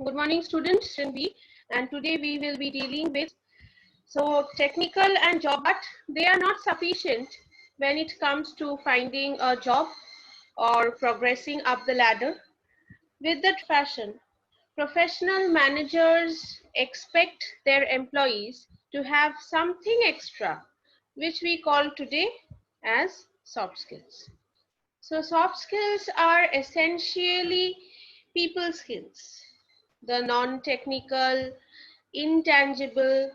Good morning, students. B, and today we will be dealing with technical and job, but they are not sufficient when it comes to finding a job or progressing up the ladder. With that fashion, professional managers expect their employees to have something extra, which we call today as soft skills. So soft skills are essentially people skills, the non-technical, intangible,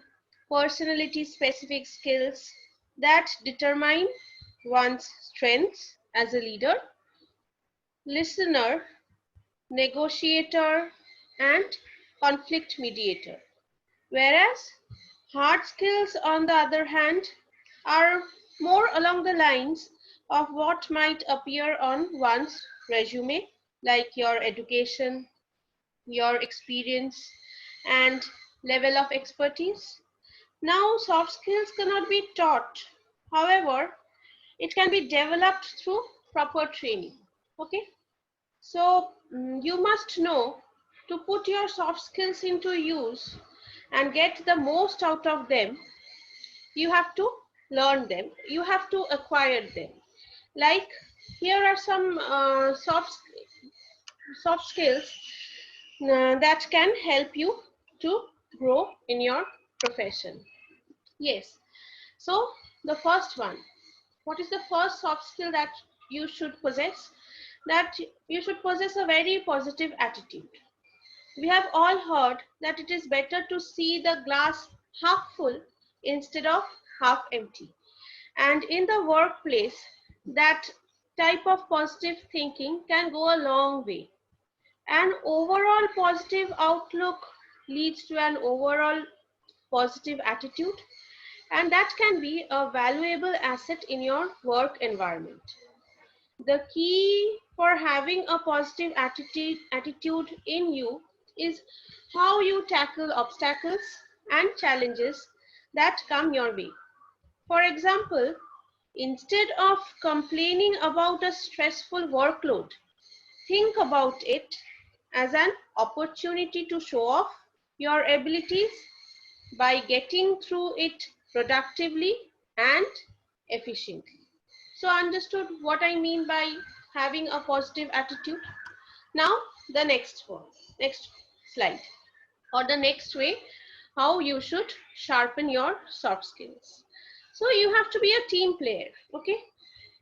personality-specific skills that determine one's strengths as a leader, listener, negotiator, and conflict mediator. Whereas hard skills, on the other hand, are more along the lines of what might appear on one's resume, like your education, your experience, and level of expertise. Now, soft skills cannot be taught. However, it can be developed through proper training. Okay, so you must know to put your soft skills into use and get the most out of them. You have to learn them, you have to acquire them. Like, here are some soft skills that can help you to grow in your profession. Yes, so the first one, what is the first soft skill that you should possess? That you should possess a very positive attitude. We have all heard that it is better to see the glass half full instead of half empty. And in the workplace, that type of positive thinking can go a long way. An overall positive outlook leads to an overall positive attitude, and that can be a valuable asset in your work environment. The key for having a positive attitude in you is how you tackle obstacles and challenges that come your way. For example, instead of complaining about a stressful workload, think about it as an opportunity to show off your abilities by getting through it productively and efficiently. So understood what I mean by having a positive attitude? Now the next slide, or the next way how you should sharpen your soft skills. So you have to be a team player, okay?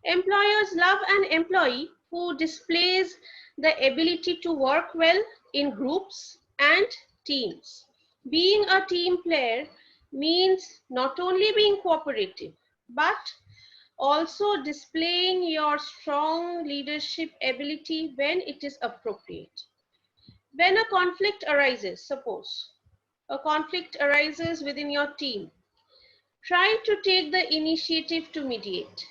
Employers love an employee who displays the ability to work well in groups and teams. Being a team player means not only being cooperative, but also displaying your strong leadership ability when it is appropriate. When a conflict arises, suppose a conflict arises within your team, try to take the initiative to mediate.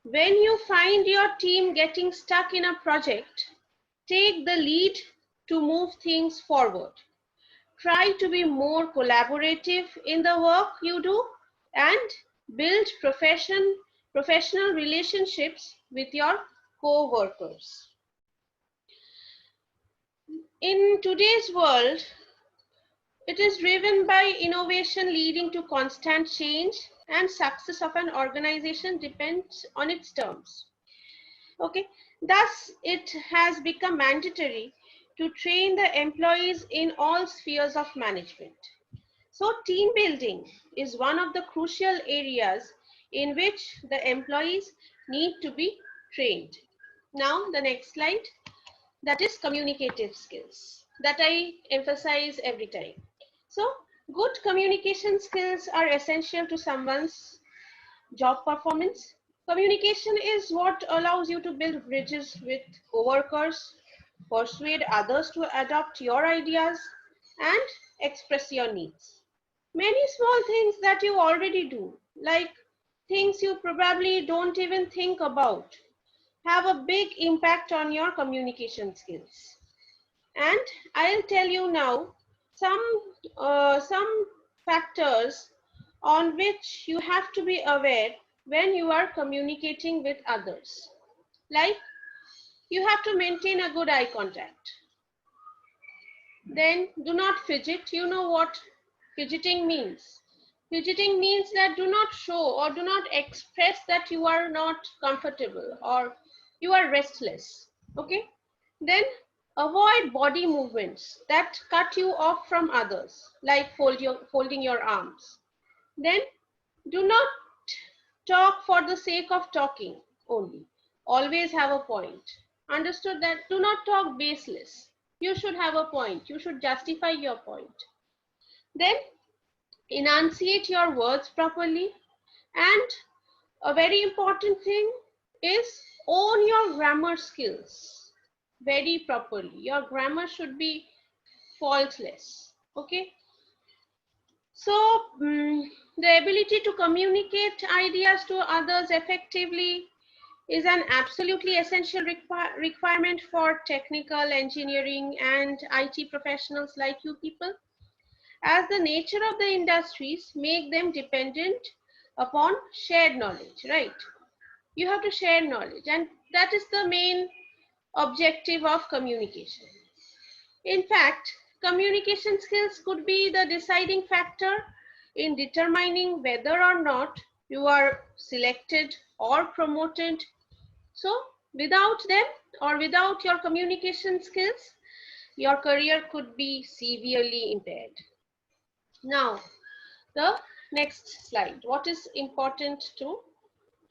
When you find your team getting stuck in a project, take the lead to move things forward. Try to be more collaborative in the work you do and build professional relationships with your co-workers. In today's world, it is driven by innovation leading to constant change, and success of an organization depends on its terms. Okay, thus it has become mandatory to train the employees in all spheres of management. So team building is one of the crucial areas in which the employees need to be trained. Now the next slide, that is communicative skills that I emphasize every time. So good communication skills are essential to someone's job performance. Communication is what allows you to build bridges with coworkers, persuade others to adopt your ideas, and express your needs. Many small things that you already do, like things you probably don't even think about, have a big impact on your communication skills. And I'll tell you now some factors on which you have to be aware when you are communicating with others. Like, you have to maintain a good eye contact. Then do not fidget. You know what fidgeting means. Fidgeting means that do not show or do not express that you are not comfortable or you are restless. Okay. Then avoid body movements that cut you off from others, like folding your arms. Then do not talk for the sake of talking only. Always have a point. Understood that? Do not talk baseless. You should have a point. You should justify your point. Then enunciate your words properly. And a very important thing is own your grammar skills very properly. Your grammar should be faultless. Okay. So the ability to communicate ideas to others effectively is an absolutely essential requirement for technical, engineering, and IT professionals like you people, as the nature of the industries make them dependent upon shared knowledge, right? You have to share knowledge, and that is the main objective of communication. In fact, communication skills could be the deciding factor in determining whether or not you are selected or promoted. So without them or without your communication skills, your career could be severely impaired. Now, the next slide. What is important to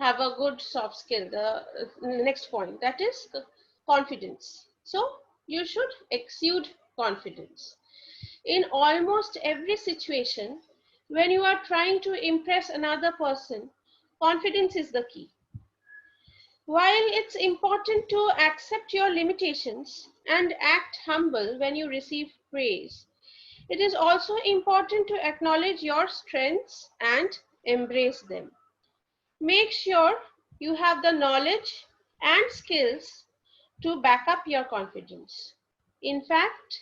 have a good soft skill? The next point, that is confidence. So you should exude confidence. In almost every situation, when you are trying to impress another person, confidence is the key. While it's important to accept your limitations and act humble when you receive praise, it is also important to acknowledge your strengths and embrace them. Make sure you have the knowledge and skills to back up your confidence. In fact,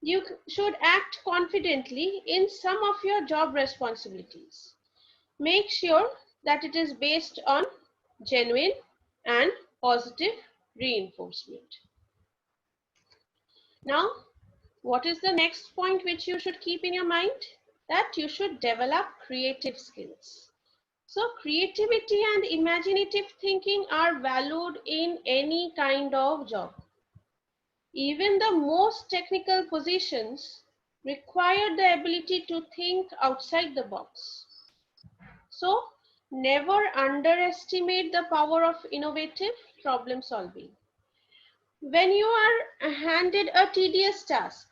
you should act confidently in some of your job responsibilities. Make sure that it is based on genuine and positive reinforcement. Now, what is the next point which you should keep in your mind? That you should develop creative skills. So creativity and imaginative thinking are valued in any kind of job. Even the most technical positions require the ability to think outside the box. So never underestimate the power of innovative problem solving. When you are handed a tedious task,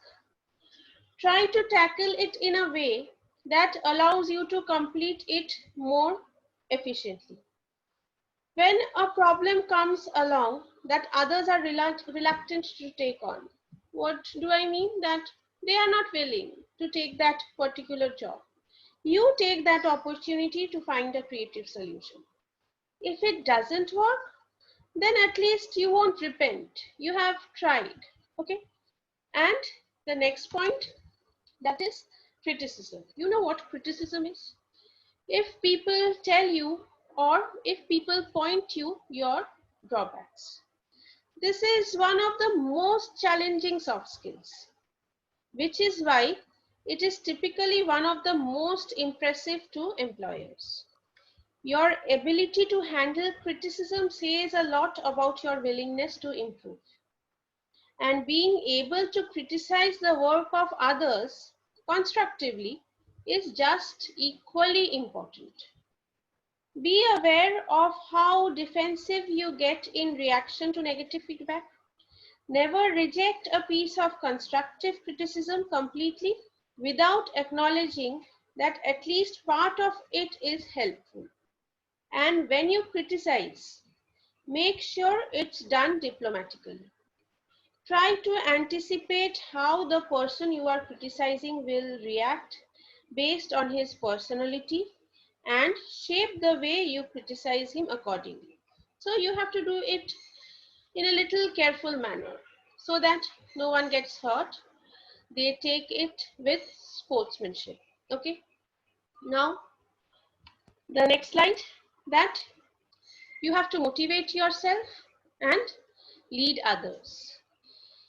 try to tackle it in a way that allows you to complete it more efficiently. When a problem comes along that others are reluctant to take on, what do I mean? That they are not willing to take that particular job. You take that opportunity to find a creative solution. If it doesn't work, then at least you won't repent. You have tried. Okay. And the next point, that is criticism. You know what criticism is? If people tell you or if people point you your drawbacks. This is one of the most challenging soft skills, which is why it is typically one of the most impressive to employers. Your ability to handle criticism says a lot about your willingness to improve. And being able to criticize the work of others constructively is just equally important. Be aware of how defensive you get in reaction to negative feedback. Never reject a piece of constructive criticism completely without acknowledging that at least part of it is helpful. And when you criticize, make sure it's done diplomatically. Try to anticipate how the person you are criticizing will react based on his personality and shape the way you criticize him accordingly. So you have to do it in a little careful manner so that no one gets hurt. They take it with sportsmanship. Okay. Now, the next slide, that you have to motivate yourself and lead others.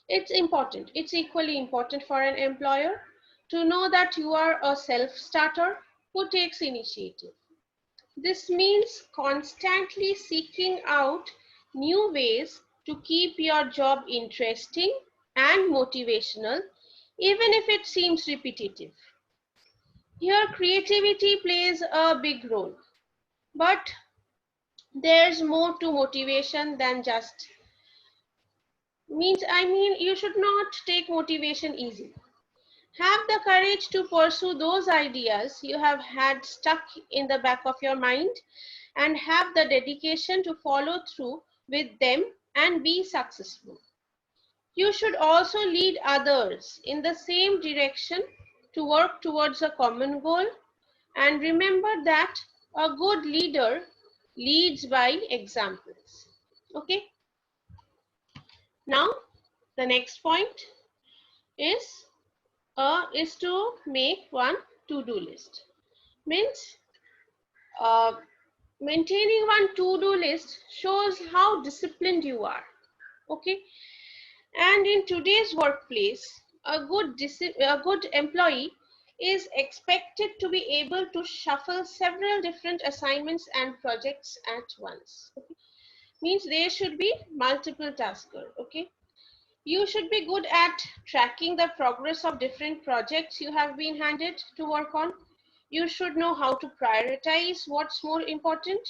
It's important. It's equally important for an employer to know that you are a self-starter who takes initiative. This means constantly seeking out new ways to keep your job interesting and motivational, even if it seems repetitive. Here, creativity plays a big role, but there's more to motivation than just you should not take motivation easy. Have the courage to pursue those ideas you have had stuck in the back of your mind and have the dedication to follow through with them and be successful. You should also lead others in the same direction to work towards a common goal, and remember that a good leader leads by examples. Okay, now the next point is to make one to-do list. Means uh, maintaining one to-do list shows how disciplined you are. Okay, and in today's workplace, a good employee is expected to be able to shuffle several different assignments and projects at once. Okay? Means there should be multiple tasker. Okay, you should be good at tracking the progress of different projects you have been handed to work on. You should know how to prioritize what's more important.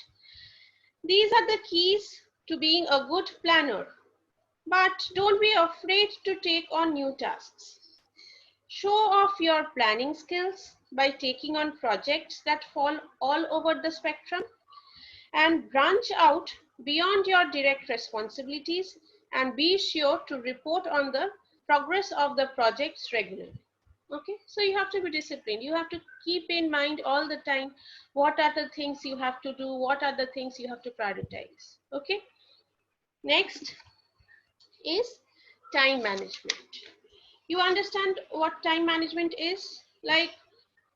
These are the keys to being a good planner. But don't be afraid to take on new tasks. Show off your planning skills by taking on projects that fall all over the spectrum, and branch out beyond your direct responsibilities, and be sure to report on the progress of the projects regularly. Okay, so you have to be disciplined. You have to keep in mind all the time what are the things you have to do, what are the things you have to prioritize. Okay, next is time management. You understand what time management is? Like,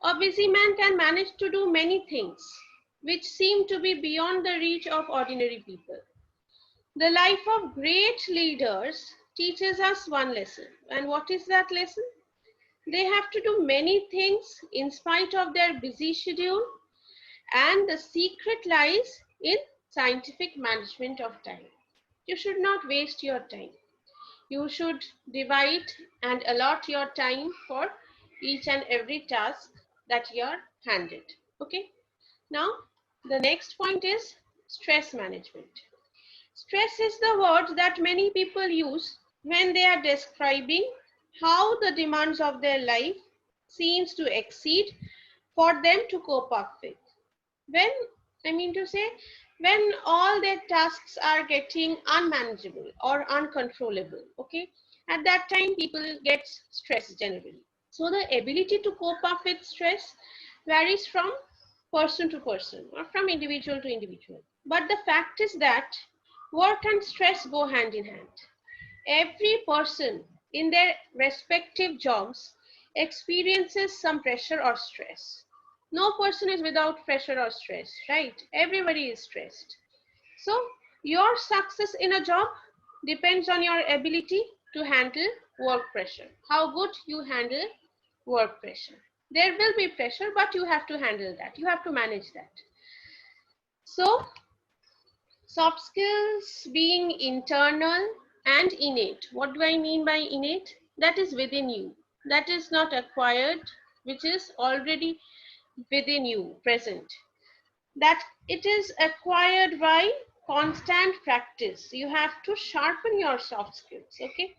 a busy man can manage to do many things which seem to be beyond the reach of ordinary people. The life of great leaders teaches us one lesson. And what is that lesson? They have to do many things in spite of their busy schedule, and the secret lies in scientific management of time. You should not waste your time. You should divide and allot your time for each and every task that you are handed. Okay. Now, the next point is stress management. Stress is the word that many people use when they are describing how the demands of their life seems to exceed for them to cope up with. When, I mean to say, when all their tasks are getting unmanageable or uncontrollable, okay, at that time people get stressed generally. So the ability to cope up with stress varies from person to person or from individual to individual. But the fact is that work and stress go hand in hand. Every person in their respective jobs experiences some pressure or stress. No person is without pressure or stress, right? Everybody is stressed. So your success in a job depends on your ability to handle work pressure. How good you handle work pressure. There will be pressure, but you have to handle that. You have to manage that. So soft skills being internal and innate. What do I mean by innate? That is within you. That is not acquired, which is already within you, present. That it is acquired by constant practice. You have to sharpen your soft skills, okay?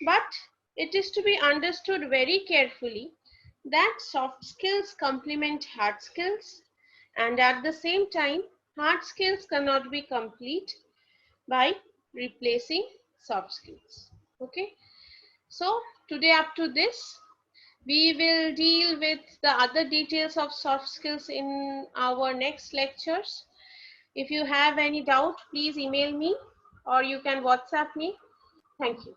But it is to be understood very carefully that soft skills complement hard skills, and at the same time, hard skills cannot be complete by replacing soft skills. Okay, so today up to this, we will deal with the other details of soft skills in our next lectures. If you have any doubt, please email me or you can WhatsApp me. Thank you.